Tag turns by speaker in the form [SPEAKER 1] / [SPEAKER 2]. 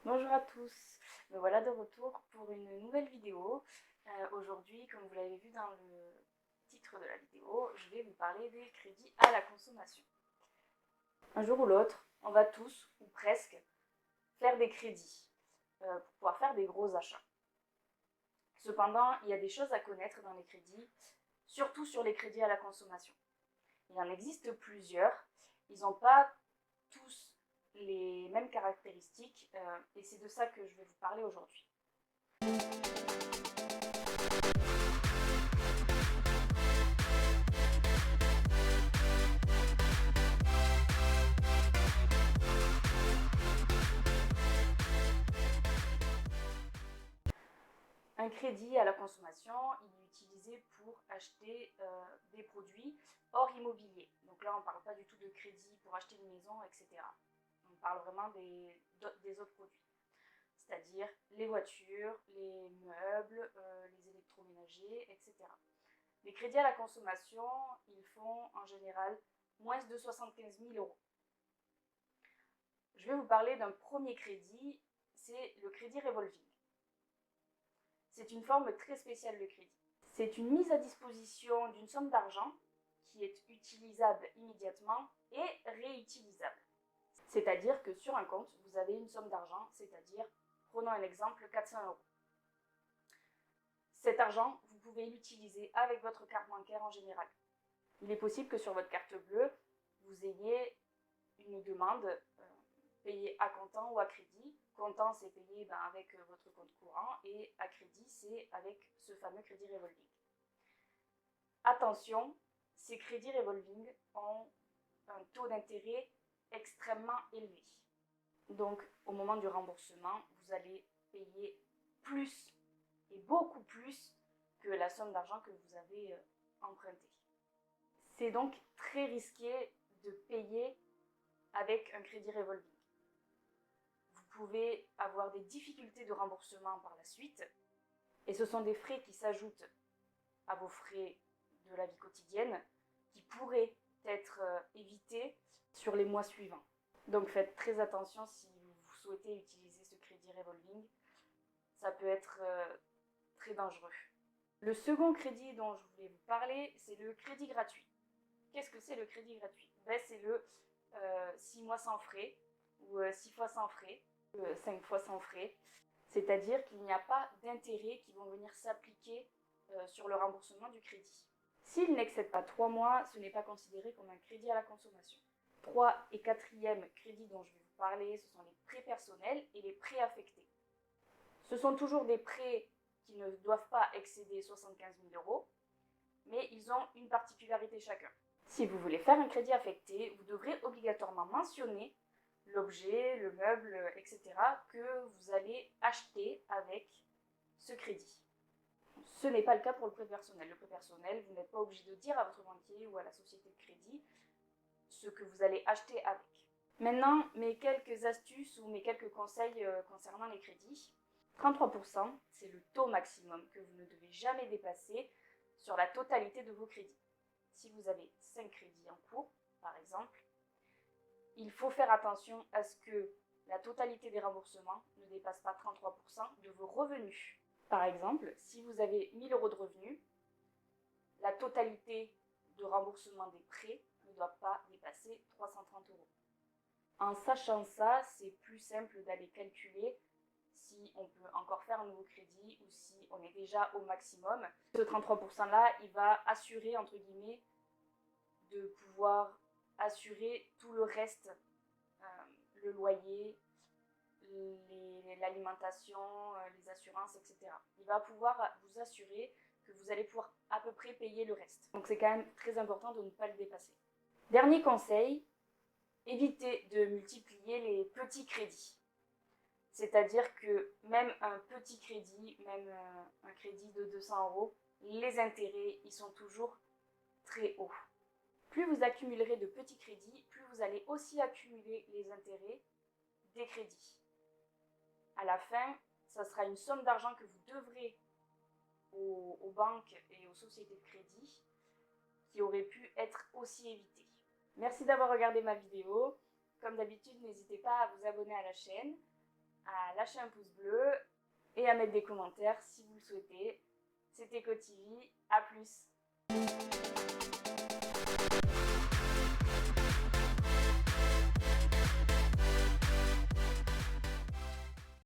[SPEAKER 1] Bonjour à tous, me voilà de retour pour une nouvelle vidéo. Aujourd'hui, comme vous l'avez vu dans le titre de la vidéo, je vais vous parler des crédits à la consommation. Un jour ou l'autre, on va tous, ou presque, faire des crédits pour pouvoir faire des gros achats. Cependant, il y a des choses à connaître dans les crédits, surtout sur les crédits à la consommation. Il en existe plusieurs, ils n'ont pas tous les mêmes caractéristiques et c'est de ça que je vais vous parler aujourd'hui. Un crédit à la consommation, il est utilisé pour acheter des produits hors immobilier. Donc là, on ne parle pas du tout de crédit pour acheter une maison, etc. On parle vraiment des autres produits. C'est-à-dire les voitures, les meubles, les électroménagers, etc. Les crédits à la consommation, ils font en général moins de 75 000 euros. Je vais vous parler d'un premier crédit, c'est le crédit revolving. C'est une forme très spéciale de crédit. C'est une mise à disposition d'une somme d'argent qui est utilisable immédiatement et réutilisable. C'est-à-dire que sur un compte, vous avez une somme d'argent, c'est-à-dire, prenons un exemple, 400 euros. Cet argent, vous pouvez l'utiliser avec votre carte bancaire en général. Il est possible que sur votre carte bleue, vous ayez une demande payée à comptant ou à crédit. Comptant, c'est payé avec votre compte courant et à crédit, c'est avec ce fameux crédit revolving. Attention, ces crédits revolving ont un taux d'intérêt extrêmement élevé. Donc, au moment du remboursement, vous allez payer plus et beaucoup plus que la somme d'argent que vous avez empruntée. C'est donc très risqué de payer avec un crédit revolving. Vous pouvez avoir des difficultés de remboursement par la suite et ce sont des frais qui s'ajoutent à vos frais de la vie quotidienne qui pourraient être évités sur les mois suivants. Donc faites très attention si vous souhaitez utiliser ce crédit revolving, ça peut être très dangereux. Le second crédit dont je voulais vous parler, c'est le crédit gratuit. Qu'est-ce que c'est le crédit gratuit? C'est le 6 mois sans frais, ou 6 fois sans frais, 5 fois sans frais. C'est-à-dire qu'il n'y a pas d'intérêts qui vont venir s'appliquer sur le remboursement du crédit. S'il n'excède pas 3 mois, ce n'est pas considéré comme un crédit à la consommation. 3 et 4e crédit dont je vais vous parler, ce sont les prêts personnels et les prêts affectés. Ce sont toujours des prêts qui ne doivent pas excéder 75 000 euros, mais ils ont une particularité chacun. Si vous voulez faire un crédit affecté, vous devrez obligatoirement mentionner l'objet, le meuble, etc. que vous allez acheter avec ce crédit. Ce n'est pas le cas pour le prêt personnel. Le prêt personnel, vous n'êtes pas obligé de dire à votre banquier ou à la société de crédit ce que vous allez acheter avec. Maintenant, mes quelques astuces ou mes quelques conseils concernant les crédits. 33%, c'est le taux maximum que vous ne devez jamais dépasser sur la totalité de vos crédits. Si vous avez 5 crédits en cours, par exemple, il faut faire attention à ce que la totalité des remboursements ne dépasse pas 33% de vos revenus. Par exemple, si vous avez 1 000 euros de revenus, la totalité de remboursement des prêts ne doit pas dépasser 330 euros. En sachant ça, c'est plus simple d'aller calculer si on peut encore faire un nouveau crédit ou si on est déjà au maximum. Ce 33% là, il va assurer, entre guillemets, de pouvoir assurer tout le reste, le loyer, l'alimentation, les assurances, etc. Il va pouvoir vous assurer que vous allez pouvoir à peu près payer le reste. Donc c'est quand même très important de ne pas le dépasser. Dernier conseil, évitez de multiplier les petits crédits. C'est-à-dire que même un petit crédit, même un crédit de 200 euros, les intérêts, ils sont toujours très hauts. Plus vous accumulerez de petits crédits, plus vous allez aussi accumuler les intérêts des crédits. À la fin, ça sera une somme d'argent que vous devrez aux banques et aux sociétés de crédit qui aurait pu être aussi évitée. Merci d'avoir regardé ma vidéo. Comme d'habitude, n'hésitez pas à vous abonner à la chaîne, à lâcher un pouce bleu et à mettre des commentaires si vous le souhaitez. C'était Cotivi, à plus.